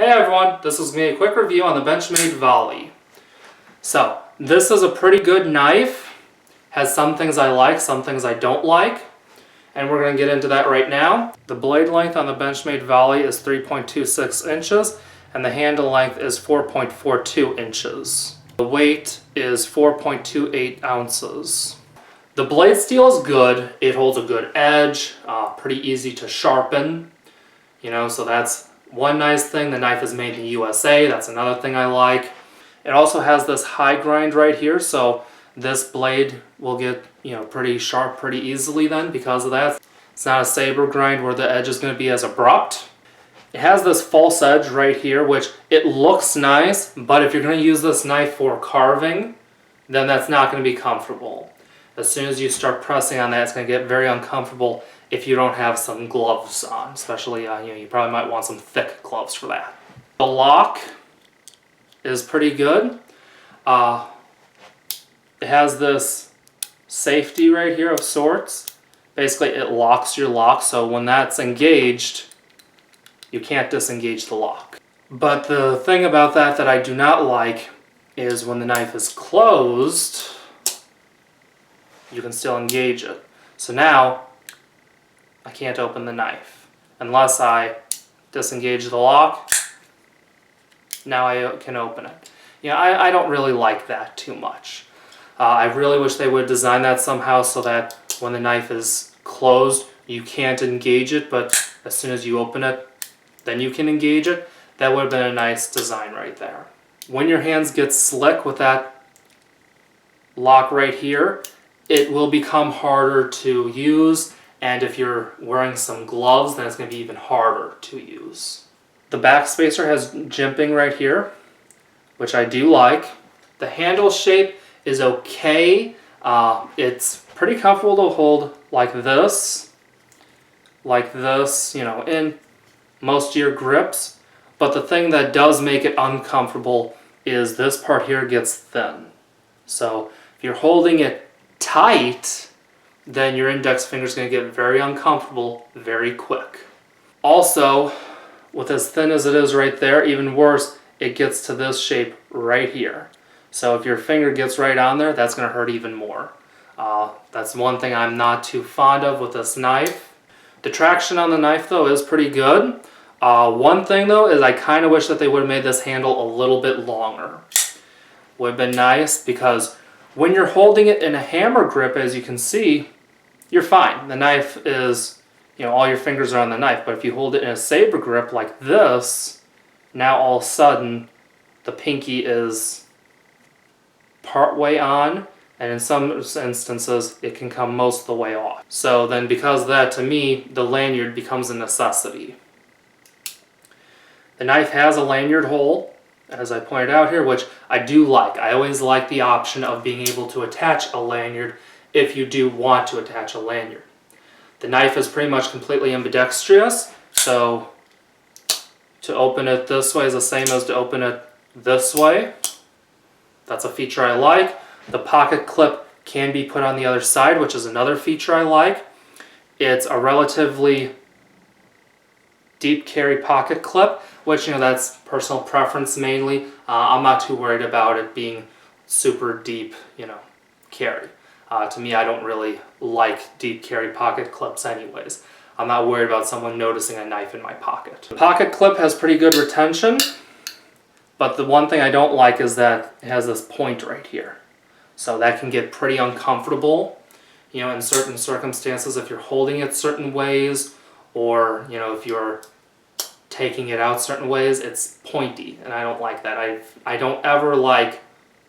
Hey everyone, this is going to be a quick review on the Benchmade Volli. So, this is a pretty good knife. Has some things I like, some things I don't like. And we're going to get into that right now. The blade length on the Benchmade Volli is 3.26 inches and the handle length is 4.42 inches. The weight is 4.28 ounces. The blade steel is good. It holds a good edge, pretty easy to sharpen. So that's one nice thing. The knife is made in the USA. That's another thing I like. It also has this high grind right here, so this blade will get pretty sharp pretty easily then because of that. It's not a saber grind where the edge is going to be as abrupt. It has this false edge right here, which it looks nice, but if you're going to use this knife for carving, then that's not going to be comfortable. As soon as you start pressing on that, it's going to get very uncomfortable if you don't have some gloves on, especially you probably might want some thick gloves for that. The lock is pretty good. It has this safety right here of sorts. Basically it locks your lock, so when that's engaged, you can't disengage the lock. But the thing about that I do not like is when the knife is closed, you can still engage it. So now I can't open the knife unless I disengage the lock. Now I can open it. I don't really like that too much. I really wish they would design that somehow so that when the knife is closed, you can't engage it, but as soon as you open it, then you can engage it. That would have been a nice design right there. When your hands get slick with that lock right here, it will become harder to use, and if you're wearing some gloves, then it's going to be even harder to use. The back spacer has jimping right here, which I do like. The handle shape is okay. It's pretty comfortable to hold like this, in most of your grips. But the thing that does make it uncomfortable is this part here gets thin. So if you're holding it tight, then your index finger is going to get very uncomfortable very quick. Also, with as thin as it is right there, even worse, it gets to this shape right here. So if your finger gets right on there, that's going to hurt even more. That's one thing I'm not too fond of with this knife. The traction on the knife though is pretty good. One thing though is I kind of wish that they would have made this handle a little bit longer. Would have been nice because when you're holding it in a hammer grip, as you can see, you're fine. The knife is, all your fingers are on the knife, but if you hold it in a saber grip like this, now all of a sudden the pinky is part way on, and in some instances it can come most of the way off. So then because of that, to me, the lanyard becomes a necessity. The knife has a lanyard hole, as I pointed out here, which I do like. I always like the option of being able to attach a lanyard if you do want to attach a lanyard. The knife is pretty much completely ambidextrous, so to open it this way is the same as to open it this way. That's a feature I like. The pocket clip can be put on the other side, which is another feature I like. It's a relatively deep carry pocket clip, which that's personal preference mainly. I'm not too worried about it being super deep, carry. To me, I don't really like deep carry pocket clips anyways. I'm not worried about someone noticing a knife in my pocket. The pocket clip has pretty good retention, but the one thing I don't like is that it has this point right here. So that can get pretty uncomfortable, in certain circumstances if you're holding it certain ways, or, if you're taking it out certain ways, it's pointy, and I don't like that. I don't ever like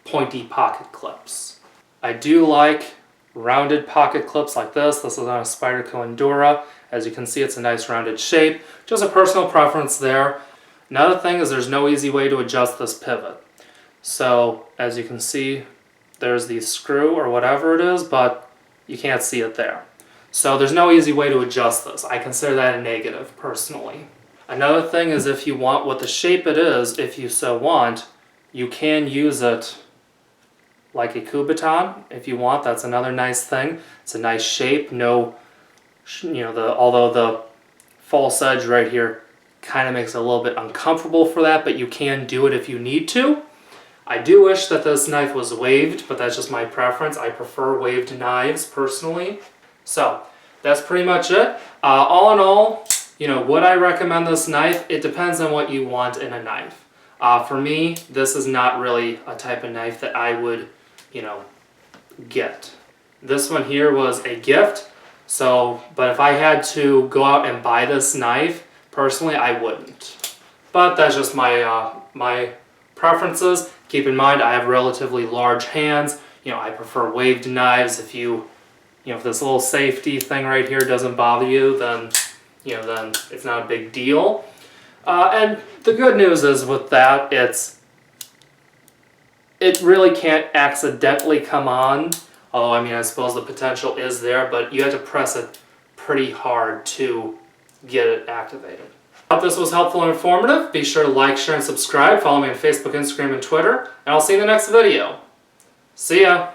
pointy pocket clips. I do like rounded pocket clips like this. This is on a Spyderco Endura. As you can see, it's a nice rounded shape. Just a personal preference there. Another thing is there's no easy way to adjust this pivot. So as you can see, there's the screw or whatever it is, but you can't see it there. So there's no easy way to adjust this. I consider that a negative personally. Another thing is if you want what the shape it is, if you so want, you can use it like a Kubotan if you want. That's another nice thing. It's a nice shape. No, although the false edge right here kind of makes it a little bit uncomfortable for that, but you can do it if you need to. I do wish that this knife was waved, but that's just my preference. I prefer waved knives personally. So that's pretty much it. All in all, would I recommend this knife? It depends on what you want in a knife. For me, this is not really a type of knife that I would, get. This one here was a gift, but if I had to go out and buy this knife, personally, I wouldn't. But that's just my preferences. Keep in mind, I have relatively large hands. I prefer waved knives. If if this little safety thing right here doesn't bother you, then it's not a big deal. And the good news is with that, it really can't accidentally come on. Although, I suppose the potential is there, but you have to press it pretty hard to get it activated. I hope this was helpful and informative. Be sure to like, share, and subscribe. Follow me on Facebook, Instagram, and Twitter. And I'll see you in the next video. See ya!